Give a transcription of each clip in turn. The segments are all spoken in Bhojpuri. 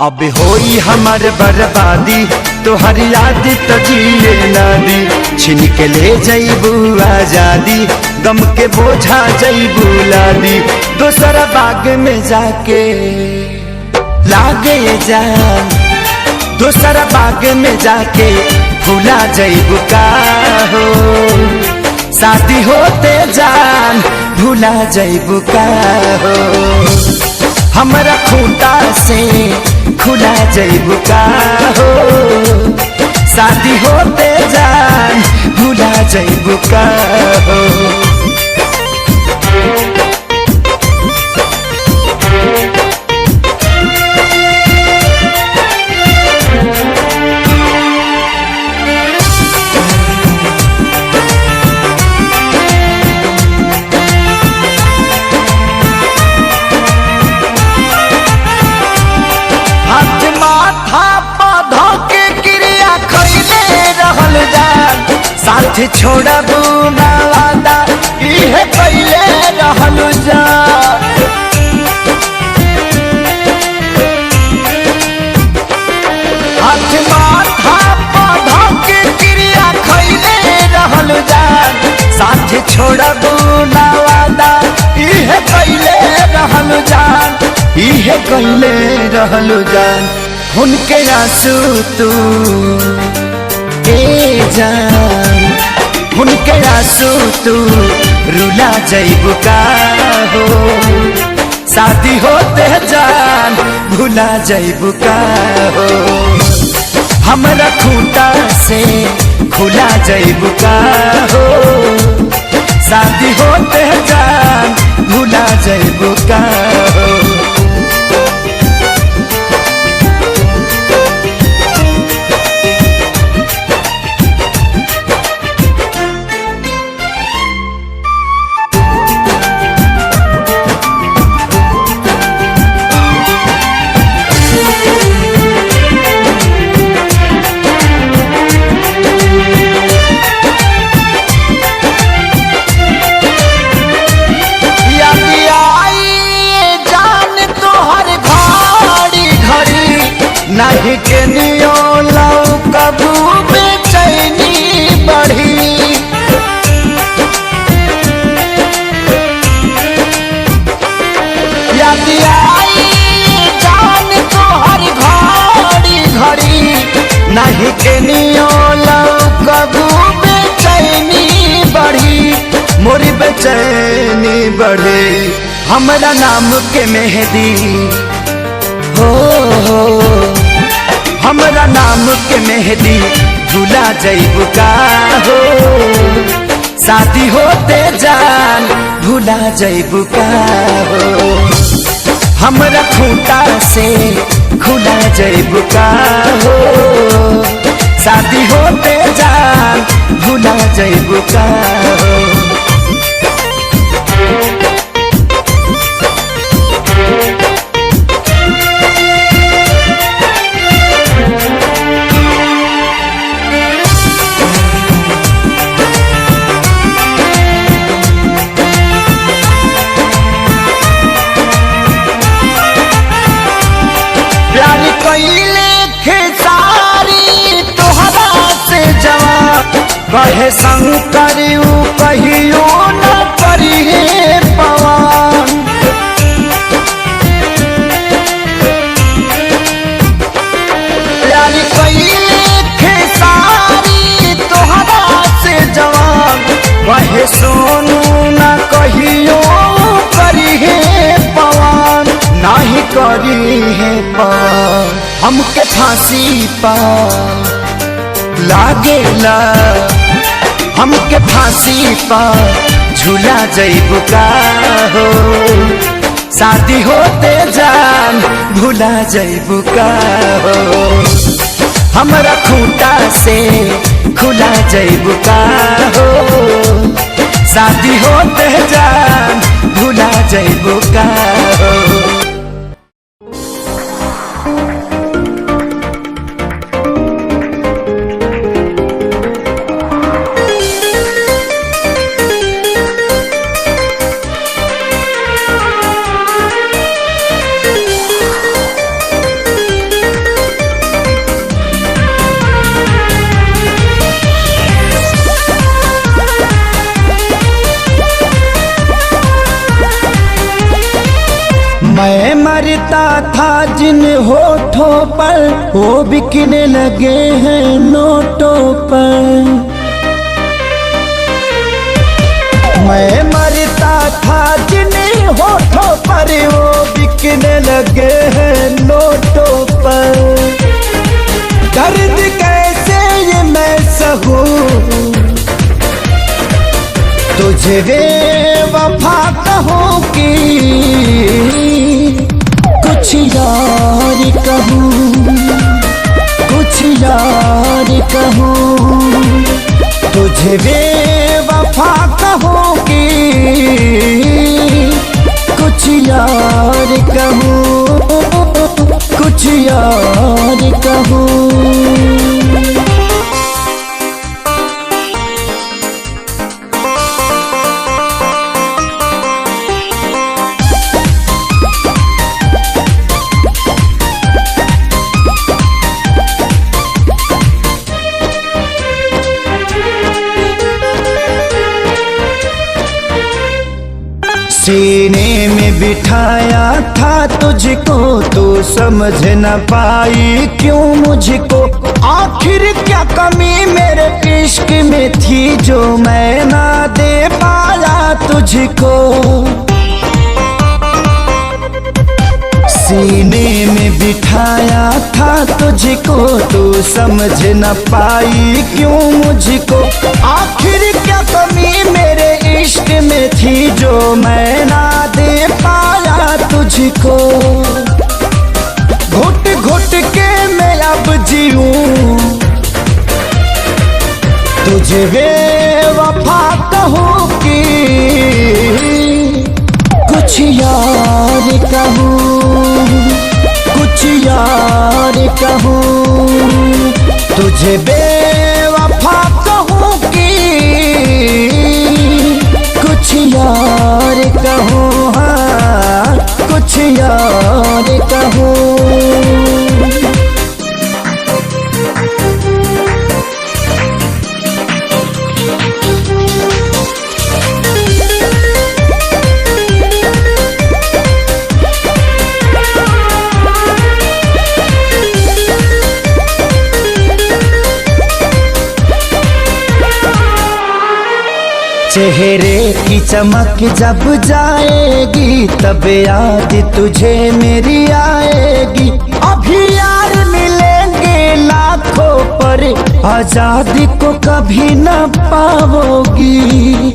अब होई हमार बर्बादी तोहर याद तो जिए ना दी, छिन के ले जईबू आजादी, गम के बोझा जईबू लादी, दोसरा बाग में जाके लागे जान, दोसरा बाग में जाके भूला जईबू का हो, शादी होते जान भूला जईबू का हो, हमरा खूंटा से खुला जईबू का हो, शादी होते जान भूला जईबू का हो। साथ छोड़बू ना वादा इहे पहले रहलू जा, हाथ माथा पौधा के क्रिया खैले रहलू जा, साथ छोड़बू ना वादा इहे पहले रहलू जान, इहे पहले रहलू जान, उनके आंसू तू ए जान, उनके आंसू तू रुला जईबू का हो, शादी होते जान भूला जईबू का हो, हमरा खूंटा से खुला जईबू का हो, शादी होते जान भूला जईबू का हो। नहीं के नियो लौ कबू बेचैनी बढ़ी, याद आई जान तोहर घड़ी घड़ी, नहीं के नियो लौ कबू बेचैनी बढ़ी, मोरी बेचैनी बढ़ी, हमरा नाम के मेहंदी हो, हमरा नाम के मेहंदी भूला जईबू का हो, शादी होते जान भूला जईबू का हो, हमरा खूंटा से खुला जईबू का हो, शादी होते जान भूला जईबू का हो। कहे शंकर कहियो न करिए पवन, प्यारी कइले खेसारी तोहरा से जवान, कहे सोनू न कहियो करिए पवन, नहीं करी है पवन, हमके फांसी पा लागेला, हमके फांसी पर झूला जइबू का हो, शादी होते जान भूला जइबू का हो, हमरा खूंटा से खुला जइबू का हो, शादी होते जान भूला जइबू का हो। मैं मरता था जिन होठों पर वो बिकने लगे हैं नोटों पर। मैं मरता था जिन होठों पर वो बिकने लगे हैं नोटों पर। दर्द कैसे ये मैं सहूं तुझे बेवफा कहूँ कि कुछ यार कहूँ, कुछ यार कहूँ, तुझे बेवफा कहूँ कि कुछ यार कहूँ, कुछ यार कहूँ। सीने में बिठाया था तुझको तो समझ न पाई क्यों मुझको। आखिर क्या कमी मेरे इश्क में थी जो मैं ना दे पाया तुझको। सीने में बिठाया था तुझको तो समझ न पाई क्यों मुझको। आखिर क्या कमी मेरे इश्क में थी जो मैं ना दे पाया तुझको। घुट घुट के मैं अब जीऊं तुझे बेवफा कहूँ कि कुछ यार कहूँ, कुछ यार कहूँ, तुझे बेवफा कहूँ कि कुछ यार कहूँ, हाँ कुछ यार कहूँ। चेहरे की चमक जब जाएगी तब याद तुझे मेरी आएगी। अभी यार मिलेंगे लाखों पर आजादी को कभी न पाओगी।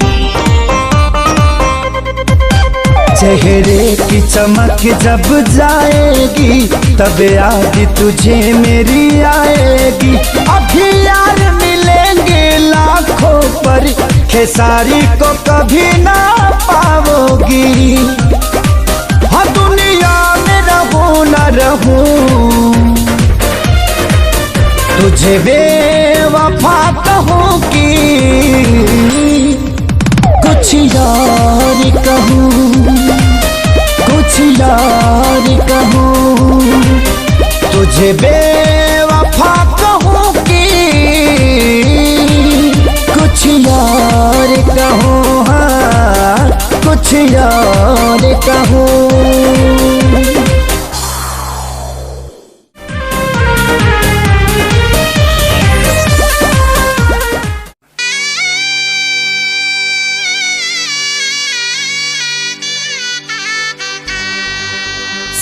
चेहरे की चमक जब जाएगी तब याद तुझे मेरी आएगी। अभी यार मिलेंगे लाखों पर खेसारी को कभी ना पाओगी। हाँ दुनिया में रहूं न रहूं तुझे बेवफा कहूँ कि कुछ यार कहूँ, कुछ यार कहूँ, तुझे बेवफा कहूँ कि कुछ यार कहूँ, हाँ कुछ यार कहूँ।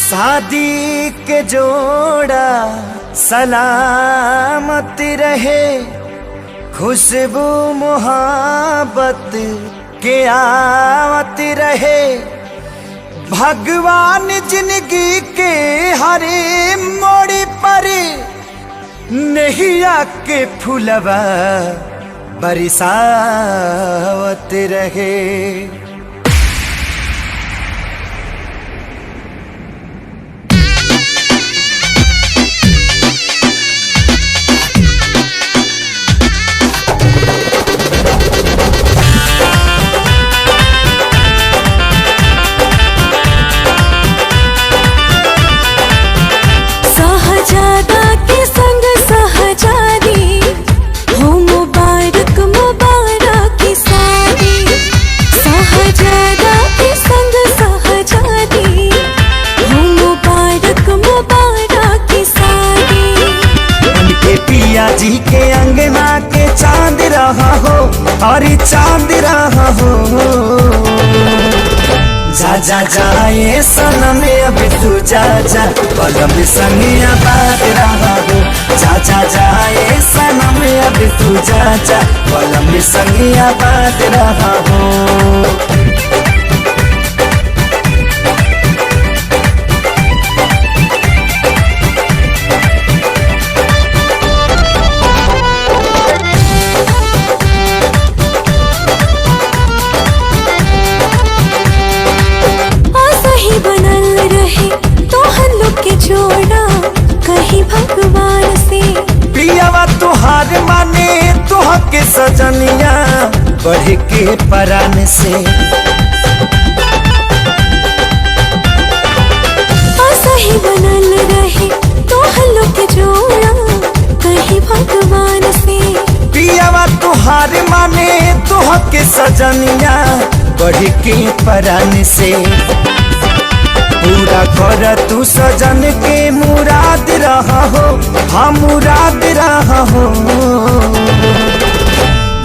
शादी के जोड़ा सलामत रहे, खुशबू मोहब्बत के आवत रहे, भगवान जिंदगी के हरे मोड़ पर नैया के फूलवा बरसावत रहे। जी के अंगना के चांद रहा हो और चांद रहा हो। जा जा जाए सनम अब तू जा जा, पलम संगिया बात रहा हो। जा जा जाए सनम अब तू जा जा, पलम संगिया बात रहा हो। भगवान से पियावा तुहार माने तुहके सजनिया बढ़ के परान से। सही बनल रहे तो हल्लुक जोड़ा कहीं भगवान से। पियावा तुहार माने तुहके सजनिया बढ़ के परान से। पूरा कर तू सजन के मुराद रहा हो, हाँ मुराद रहा हो।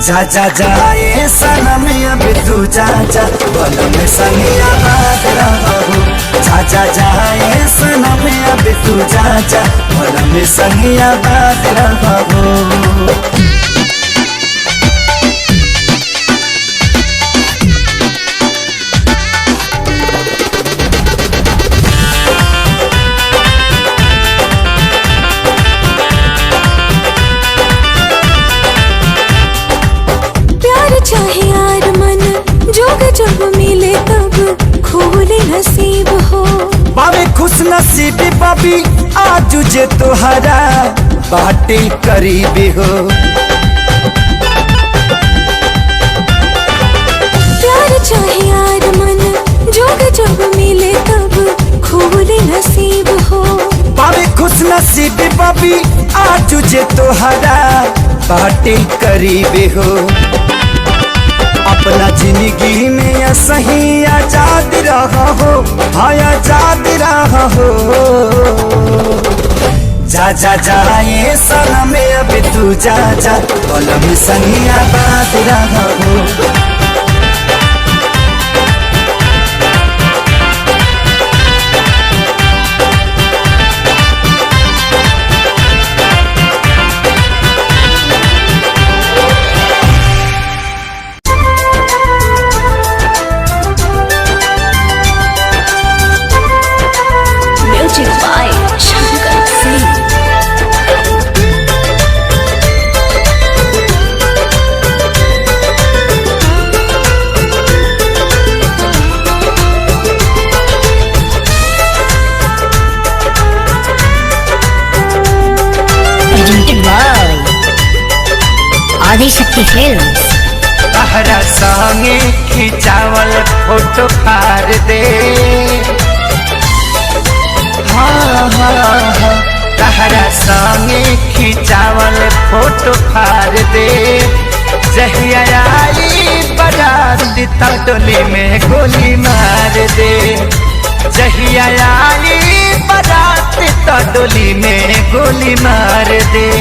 जा जा जाए सनम अब तू जा जा, पलम संगिया बात रहा हो। जा जा जाए सनम अब तू जा जा, पलम संगिया बात रहा हो। चाहे यार मन जोग जब मिले तब खोले नसीब हो। बाबे खुश नसीब बाबी आज जे तोहरा बाटे करीब हो। प्यार चाहे यार मन जोग जब मिले तब खोले नसीब हो। बाबे खुश नसीब बाबी आज जे तोहरा बाटे करीब हो। अपना जिंदगी में सही आजाद रहा हो, हाँ आजाद रहा हो। जा जा जाए सनम अब तू जा जा, पलम संगिया बात रहा हो। आदिशक्ति फिल्म्स। तहरा संगे खिंचावल फोटो फाड़ दे, हाँ हाँ हाँ। तहरा संगे खिंचावल फोटो फाड़ दे। जहिया आई बाराती तो डोली में गोली मार दे। जहिया आई बाराती तो डोली में गोली मार दे।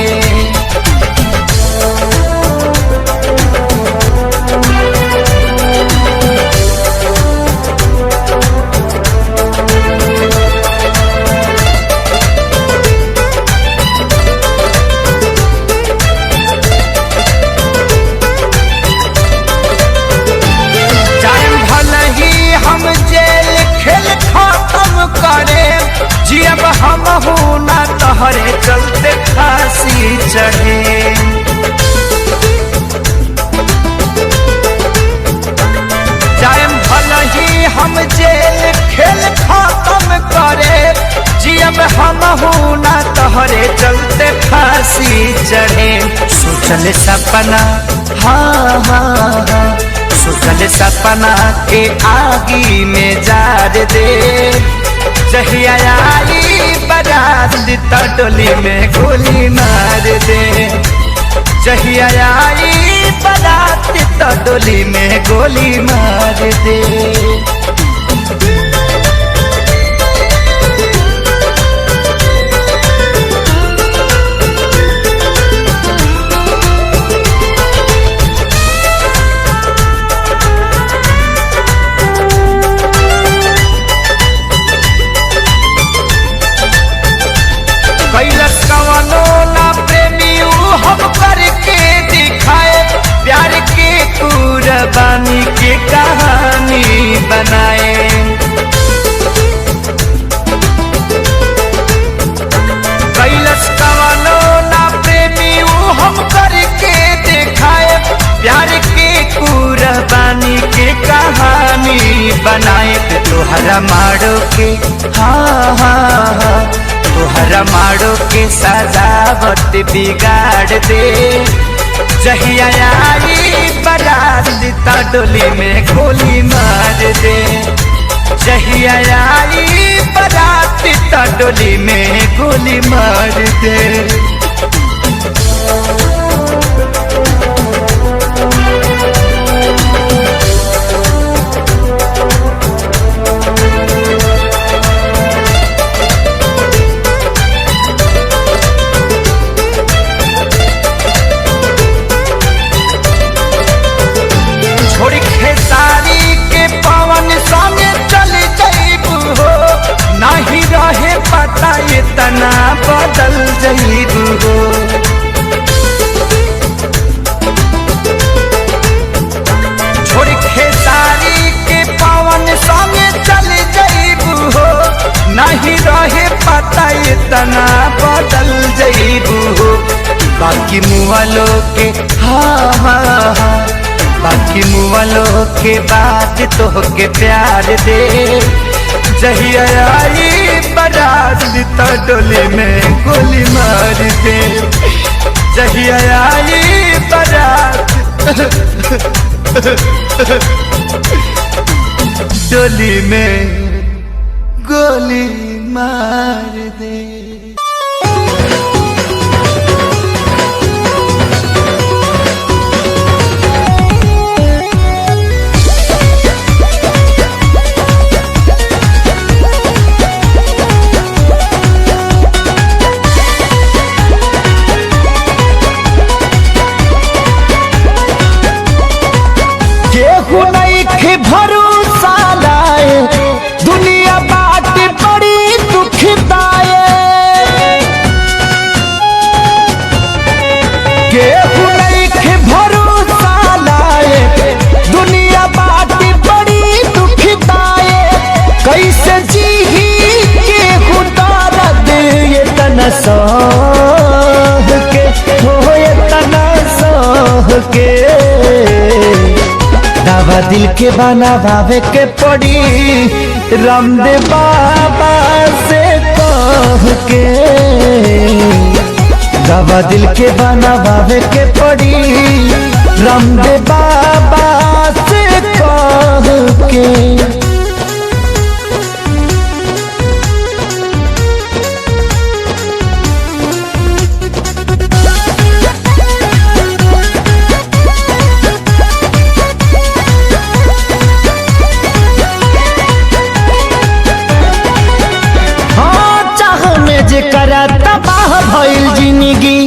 चढ़े। जाएम भला ही हम जेल खेल खत्म करे, जियब हमहू ना तोहरे चलते फांसी चढ़े। सोचल सपना हाँ हाँ हाँ, सोचल सपना के आगी में जार दे। जहिया आई बारात तो डोली में गोली मार दे। जहिया आई बारात तो डोली में गोली मार दे। कैलस कवनो ना प्रेमी हम करके दिखाए, प्यार के कुर्बानी के कहानी बनाए। कैलस कवनो ना प्रेमी हम करके दिखाए, प्यार के कुर्बानी के कहानी बनाए। तोहरा मारो के हाँ हाँ हाँ, तोहरा मारो के सजावट बिगाड़ दे। जहिया आई बारात तो डोली में गोली मार दे। जहिया आई बारात तो डोली में गोली मार दे। छोड़ खेसारी के पवन संगे चल जाइबू हो, नहीं रहे पता इतना बदल जाइबू हो। छोड़ खेसारी के पवन संगे चल जाइबू हो, नहीं रहे पता इतना बदल जाइबू हो। बाकी मुआलो के हाँ हाँ हाँ, बाकी मुआलों के बाद तो के प्यार दे। जहिया आई बारात तो डोली में गोली मार दे। जहिया आई बारात डोली में गोली मार दे। केहू नहीं भरोसा लाए, दुनिया बाट बड़ी दुखदाए। केहू नहीं भरोसा लाए, दुनिया बाट बड़ी दुखदाए। कैसे जीही केहू दर्द ये तना सह के हो, ये तना सह के। दावा दिल के बनावे के पड़ी, रामदेव बाबा से कह के। दावा दिल के बनावे के पड़ी, रामदेव बाबा से कह के। जेकरा तबाह भइल जिंदगी,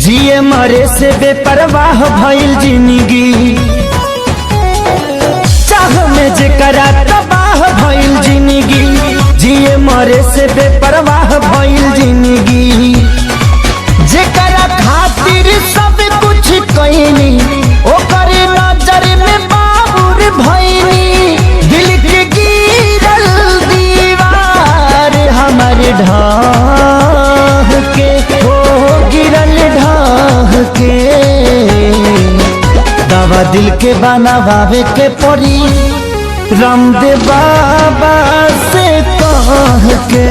जिए मरे से बेपरवाह भइल जिंदगी। चाह में जेकरा तबाह भइल जिंदगी, जिए मरे से बेपरवाह भइल जिंदगी। जेकरा खातिर सब कुछ कइनी, ओकर नजर में बाबुर भइनी। दिल के गिरल दीवार हमारे ढाह के हो, गिरल ढाह दवा दिल के बनावे के पड़ी रामदेव बाबा से कह के,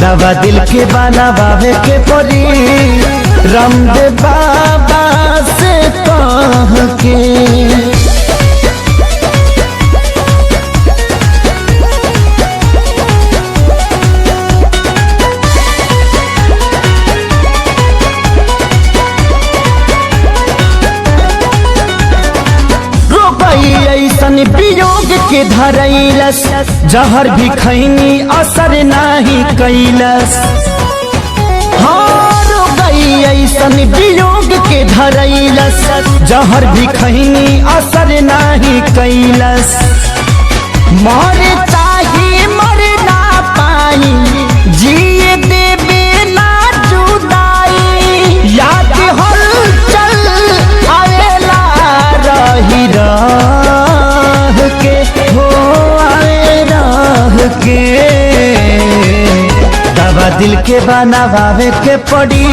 दवा दिल के बनावे के पड़ी रामदेव बाबा से कह के। ऐसन वियोग के धरैलस जहर भी खैनी असर नाही कैलस। हार गई ऐसन वियोग के धरैलस जहर भी खैनी असर नाही कैलस। मरे चाहे मर ना पाई जिए देवे ना जुदाई, याद हलचल आवेला रही के हो आए राह के। दवा दिल के बनावे के पड़ी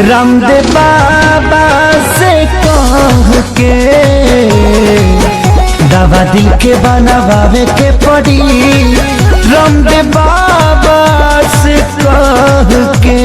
रामदेव बाबा से कह के, दवा दिल के बनावे के पड़ी रामदेव बाबा से कह के।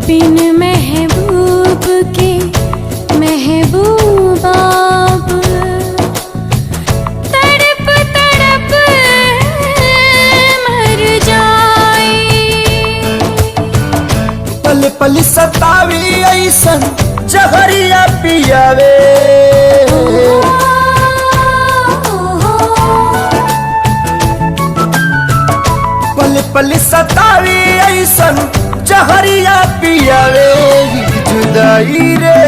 बिन महबूब के महबूब आप तड़प तड़प मर जाए। पल पल सतावी ऐसन जहरिया पियावे, पल पल सतावी ऐसन जहरिया पियावे। जुदाई रे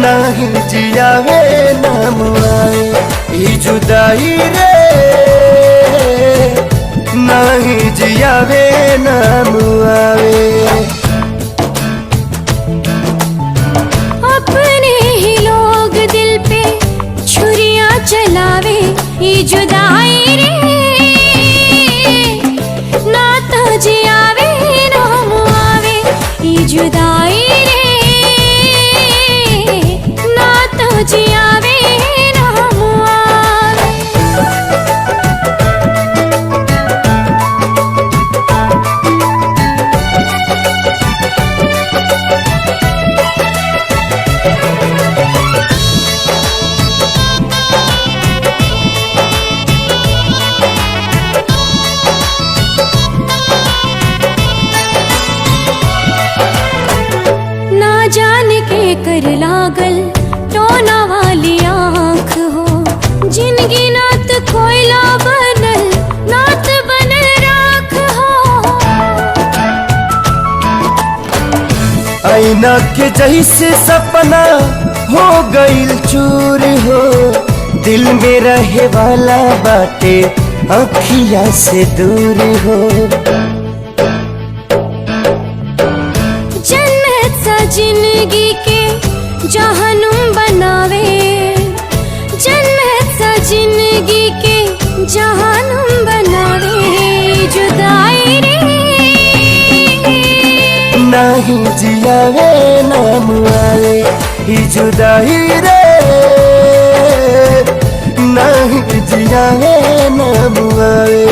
नहीं जियावे नाम आए, जुदाई रे नहीं जियावे नाम आवे। अपने ही लोग दिल पे छुरियां चलावे, ये जुदाई रे ना तो जियावे नाम आवे। ये जुदाई रे ना तो जियावे नाम आवे। कर लागल टोना वाली आँख हो, जिनगी नात कोयला बनल नात बनल राख हो। आईना के जैसे सपना हो गईल चूर हो, दिल में रहे वाला बाटे अखिया से दूर हो। जन्नत सा जिंदगी के जहनुम बनावे, जन्नत सा जिंदगी के जहनुम बनावे। जुदाई रे नहीं जियावे नाम आवे, जुदाई रे नहीं जियावे नाम आवे।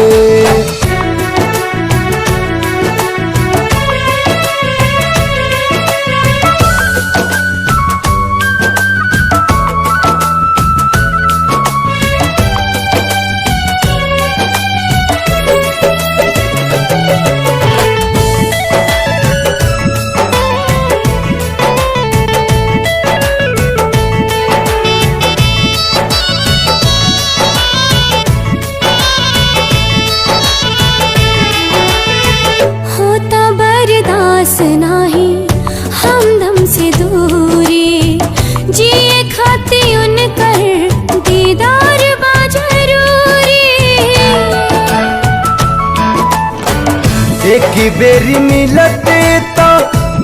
बेरी मिलते तो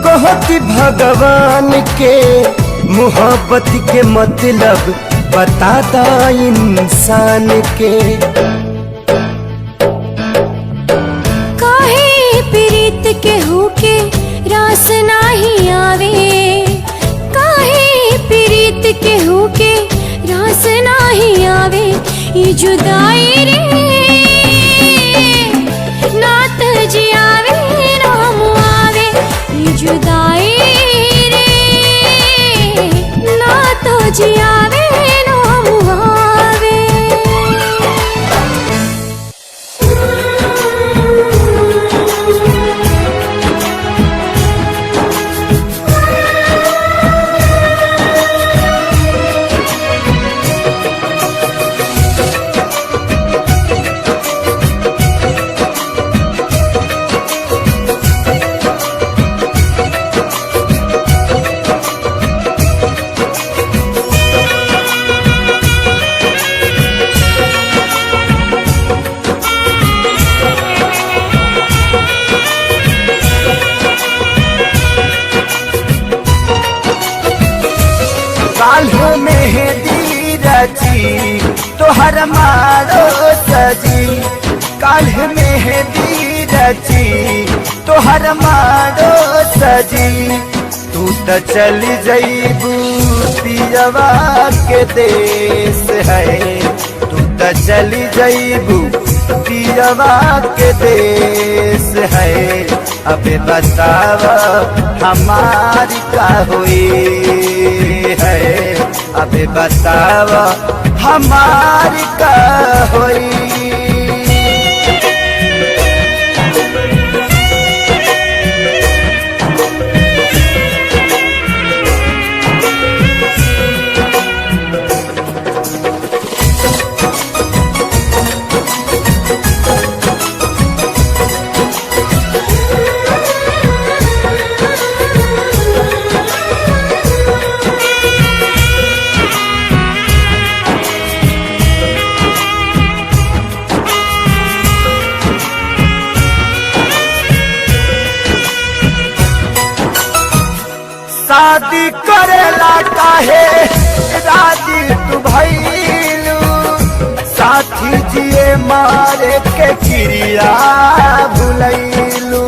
कहती भगवान के मोहब्बत के मतलब बताता इंसान के। काहे प्रीत के होके रास नाही आवे, काहे प्रीत के होके रास नाही आवे। ये जुदाई रे नात जियावे राम आवे, ये जुदाई रे नात जियावे राम आवे। काल्ह मेहंदी रची तोहर मारो सजी, काल्ह मेहंदी रची तोहर मारो सजी। तू तो चली जईबू पियवा के देश है, तू तो चली जईबू पियवा के देश है। अबे बतावा हमारी का हुई है, अबे बतावा हमारी का हुई। शादी करेला काहे राजी तू भइलू, साथी जिए मारे के क्रिया भुलैलू।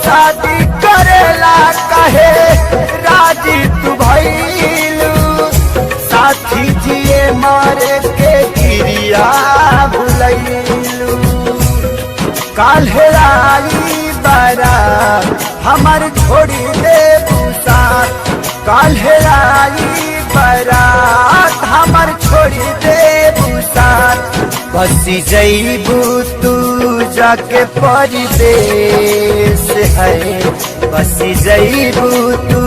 शादी करेला काहे राजी तू भइलू, साथी जिए मारे के क्रिया भुलैलू। काल्हे आई बारात हमार छोड़ी दे बुसात, काल्हे आई बारात हमार छोड़ी दे बुसात। बसी जईबू तू जाके परदेश है, बसी जईबू तू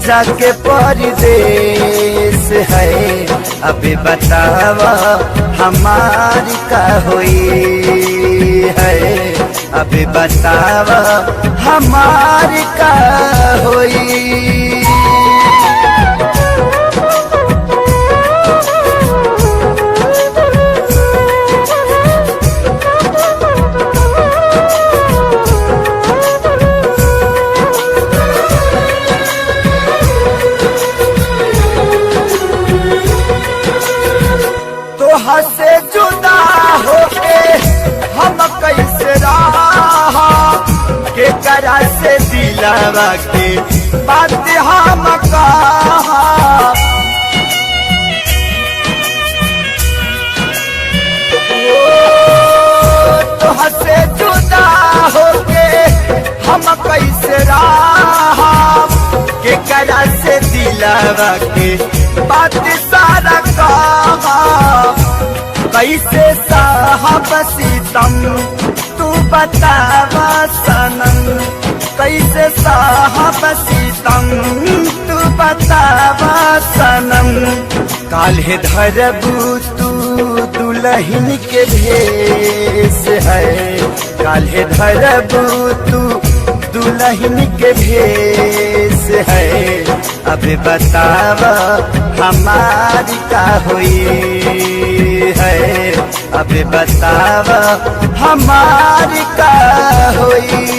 जाके परदेश है। अबे बतावा हमारी का हुई है, अबे बतावा हमारी का हुई। तोहा से जुदा होके हम कैसे रहा, के करा से दिलावा के बात हम कहा। तोहा से जुदा होके हम कैसे रहा, के करा से दिलावा के बात सारा कहा। कैसे साहब सीतम तू बतावा सनम, कैसे साहब सीतम तू बतावा सनम। काल्हे धरबू तू दुल्हन के भेष है, काल्हे धरबू तू दुल्हन के भेष से है। अभी बतावा हमारी का हुई है, अभी बतावा हमारी का हुई।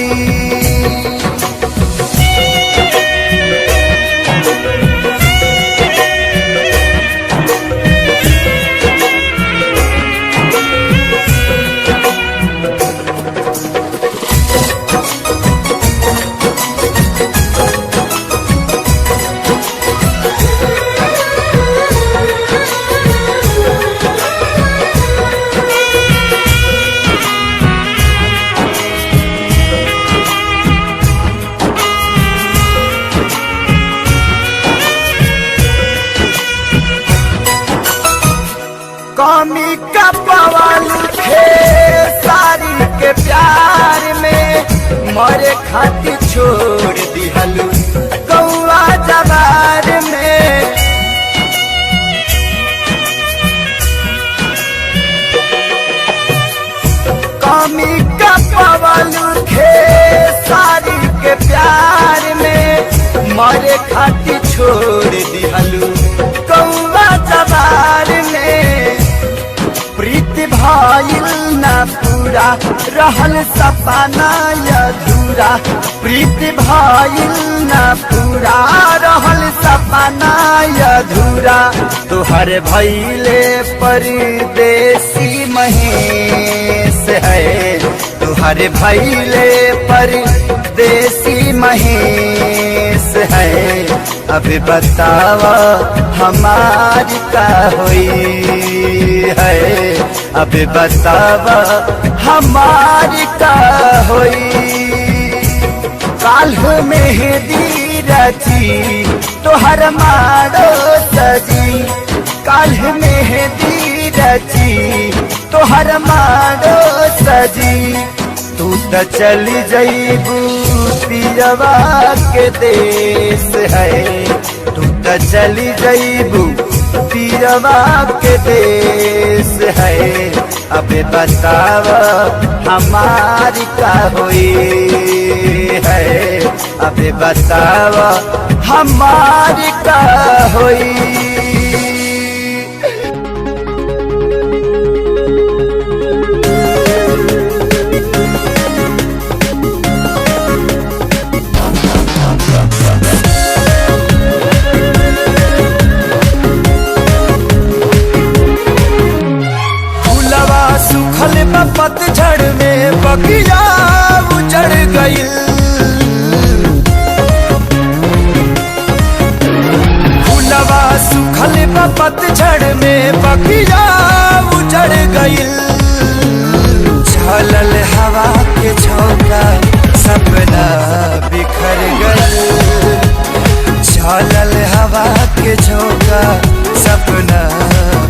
कमी का पवाल थे सारी के प्यार में, मरे खातिर छोड़ दिहलू कौआ जवार में। कमी का पवाल थे सारी के प्यार में, मरे खातिर छोड़ दिहलू कौआ जवार में। प्रीति भाईल ना पूरा रहल सपना अधूरा, प्रीति भाईल ना पूरा रहल सपना अधूरा। तुहर भैले परदेसी महेश है, तुहर भैले परदेसी महेश है। अभी बतावा हमारी का हुई है, अभी बतावा हमारी का हुई। काल्ह मेहंदी रची तोहर मारो सजी, काल्ह मेहंदी रची तोहर मारो सजी। तू तो चली जईबू पियवा के देश है, तू तो चली जईबू पियवा के देश है। अबे बतावा हमारी का हुई है, अबे बतावा हमारी का हुई। पतझड़ में बगिया उजड़ गइल, फूलवा सुखल पतझड़ में बगिया उजड़ गइल। झलल हवा के झोंका सपना बिखर गइल, झलल हवा के झोंका सपना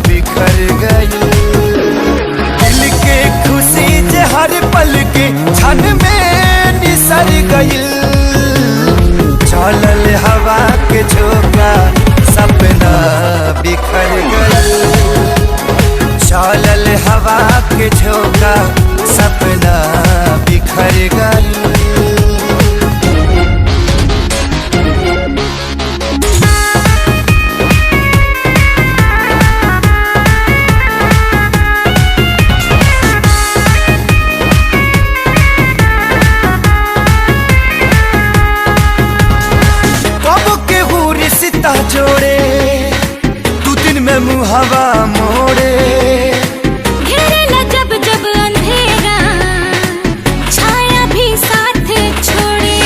बिखर गइल। खुशी जे हर पल के क्षण में निसर गइल, चलल हवा के झोंका सपना बिखर गइल, चलल हवा के झोंका सपना बिखर गइल। जोड़े तू दिन में मुहावा मोड़े, घेरेला जब जब अंधेरा छाया भी साथ छोड़े।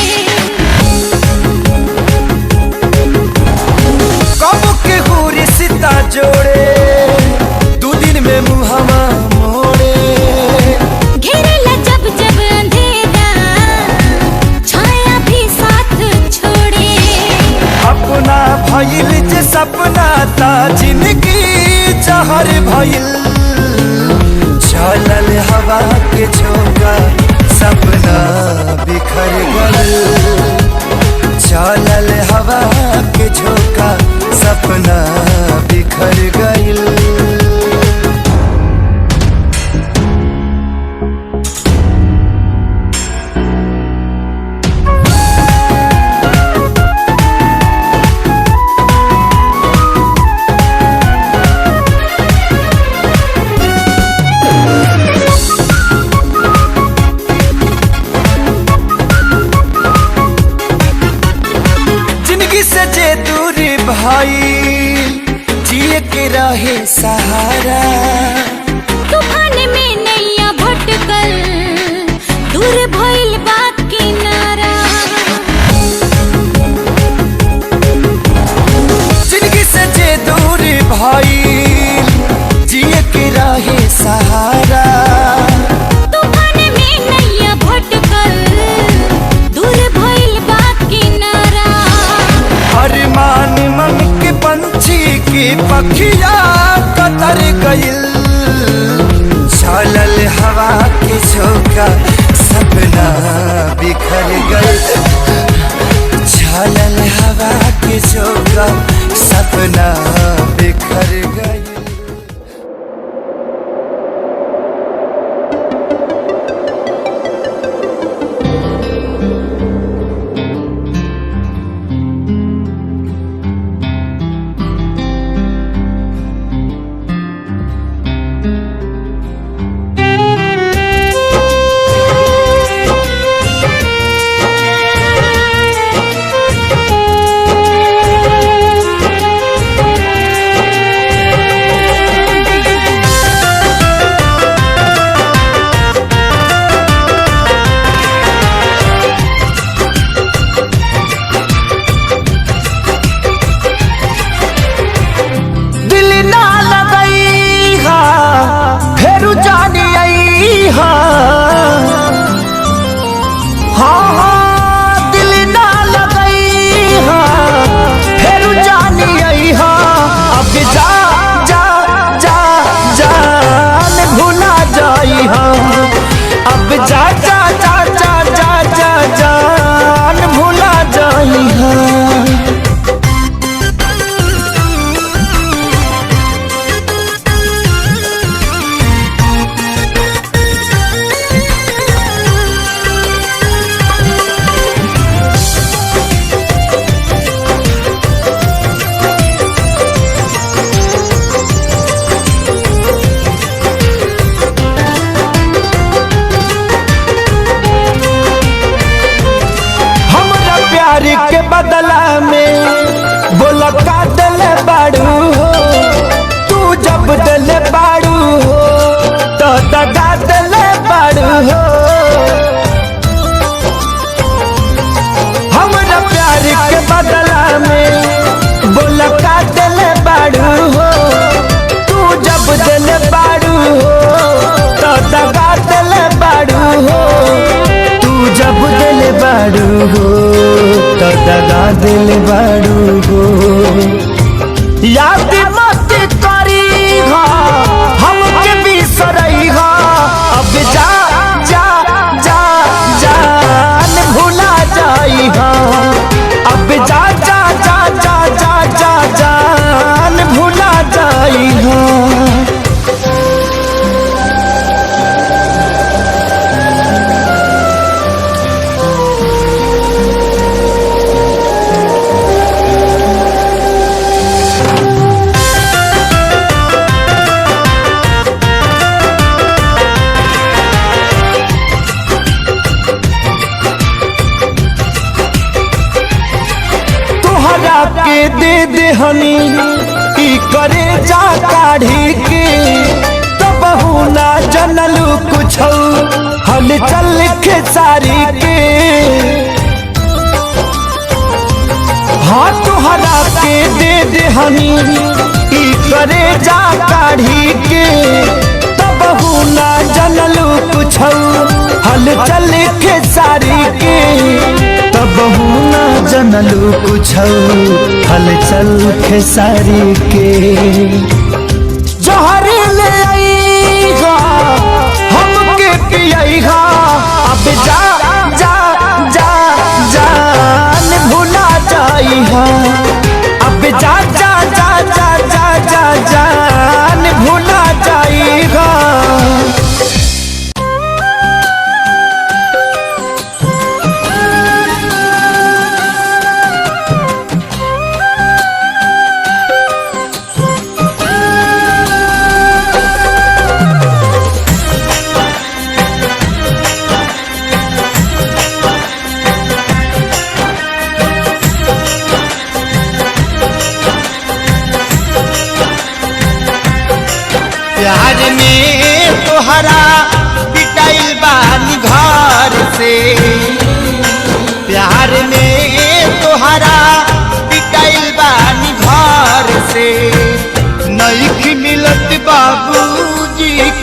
कब के हो रिश्ता जोड़े तू दिन में मुहावा मोड़े, घेरेला जब जब अंधेरा छाया भी साथ छोड़े। अपना भइल जे सपना ता जिंदगी जहर भइल, चलल हवा के झोंका सपना बिखर गइल, चलल हवा के झोंका सपना बिखर गइल। भाई जिए के रहे सहारा। तूफान में नैया भटकल दूर भइल बा किनारा। जिंदगी से जे दूर भाई जिए के रहे सहारा। तूफान में नैया भटकल दूर भइल बा किनारा। अरमान मन के पंछी की पखिया कतर गइल। चलल हवा के झोंका सपना बिखर गइल। चलल हवा के झोंका सपना बिखर गइल। के बदला में बोला का दिल बाड़ू हो। तू जब दिल बाड़ू हो तो दगा दिल बाड़ू हो। हमरा प्यार के बदला में बोला का दिल बाड़ू हो। तू जब दिल बाड़ू हो तो दगा दिल बाड़ू हो। तू जब दिल बाड़ू हो तो दगा दिल बाड़ू हो। याद मत करी हो हमके बिसरई हो। अब जा जा जा जान भुला जाई हो। अब जा जा जा जा जा जा जान भुला जाई हो। के दे दे हनी ई करे जा काढ़ी के। तब ना जनलू कुछ हल चल खेसारी के। हाँ तुहरा के दे दे हनी ई करे जा काढ़ी के। तब ना जनलू कुछ हल चल खेसारी के। तब ना जनलू कुछ हलचल खेसारी के। जहर ले आईगा हमके पियईगा। अब जा जा जा जान भुला जाईहा। अब जा जा जा जा जा जा जान भुला जाईगा।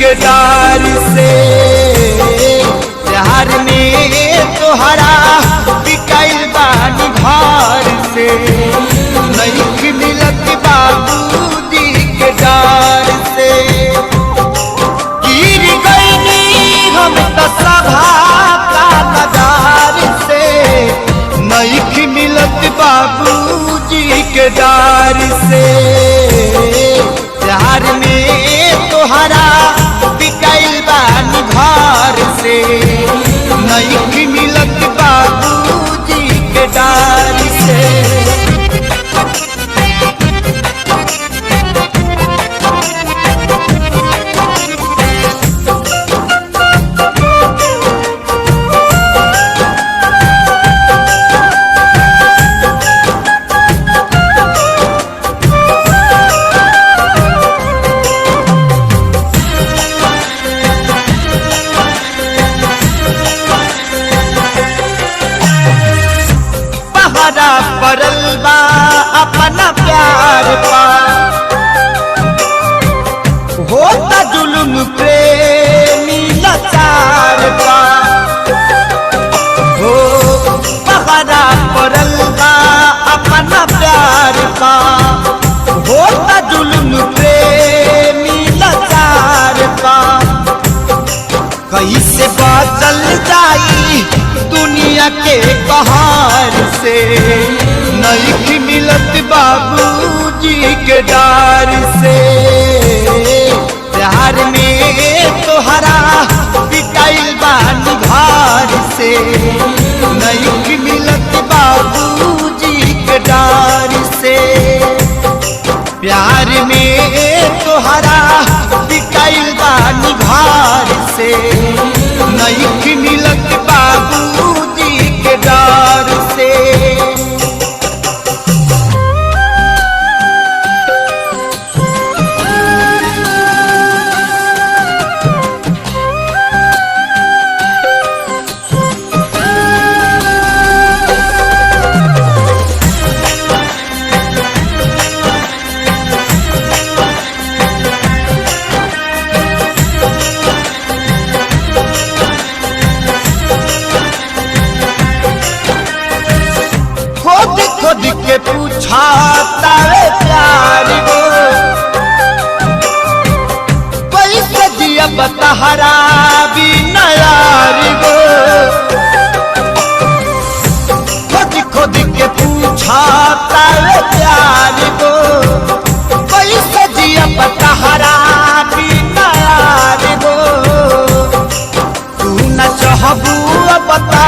के डार से। प्यार में तोहरा बिकाइल बानी घर से, नहीं मिलत बाबूजी के डार से। गिर गईनी हम तो सभा का नजार से, नहीं मिलत बाबूजी के डार से। प्यार में तोहरा बिकाइल बानी घर से, नहीं मिलत बाबूजी के डार से। पड़ल बा अपना प्यार पा, होता जुल्म प्रेमी लाचार पा। हो पहरा पड़ल बा अपना प्यार पा, होता जुल्म प्रेमी लाचार पा। कैसे बदल जाई दुनिया के बहार से, नहीं मिलत बाबूजी के डार से। प्यार में तोहरा बिकाइल बानी घर से, नहीं मिलत बाबूजी के डार से। प्यार में तोहरा बिकाइल बानी घर से, नहीं मिलत बाबूजी के डार से। खुद के पूछा तारे प्यार को, कैसे दिया बतहरा भी नयार को। खुद के पूछा तारे प्यार को, कैसे दिया बतहरा भी नयार को। तू न चाहबू बता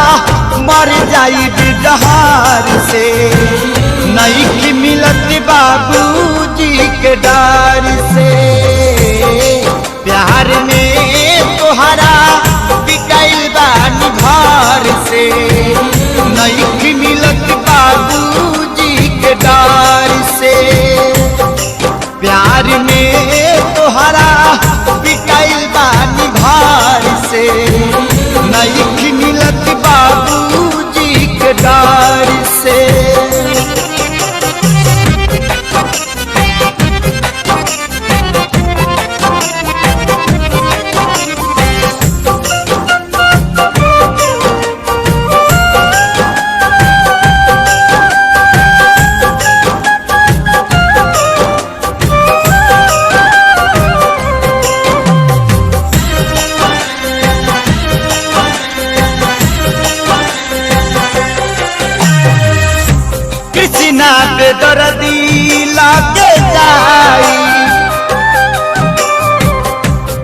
मर जाई बिजहार से, नहीं मिलत बाबूजी के डार से। प्यार में तोहरा बिकाइल बानी घर से, नहीं मिलत बाबूजी के डार से। प्यार में तोहरा बिकाइल बानी घर से, नहीं मिलत बाबूजी के डार से। कृष्णा बेदर्दी लागे जाई,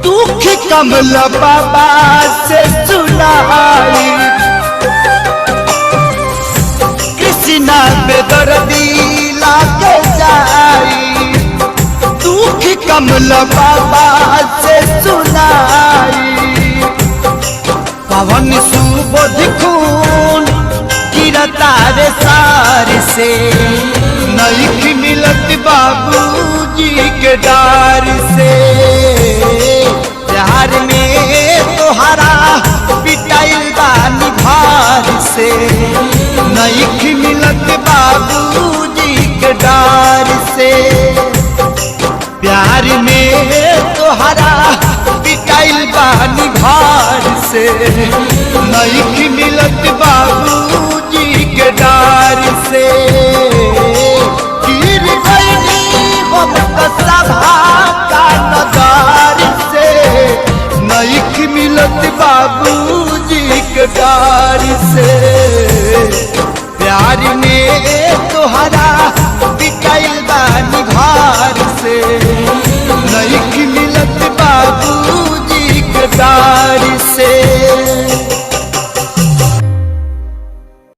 दुख कमल बाबा से सुनाई। कृष्णा बेदर्दी लागे जाई, दुख कमल बाबा से सुनाई। पवन सुबोध खून गिरता रे सार से, नहीं मिलत बाबूजी के डार से। प्यार में तोहरा बिकाइल बानी घर से, नहीं मिलत बाबूजी के डार से। प्यार में तोहरा बिकाइल से, नहीं मिलत बाबूजी के डार से। गिर गई हम तो सभा का नगार से, नहीं मिलत बाबूजी के डार से। प्यार में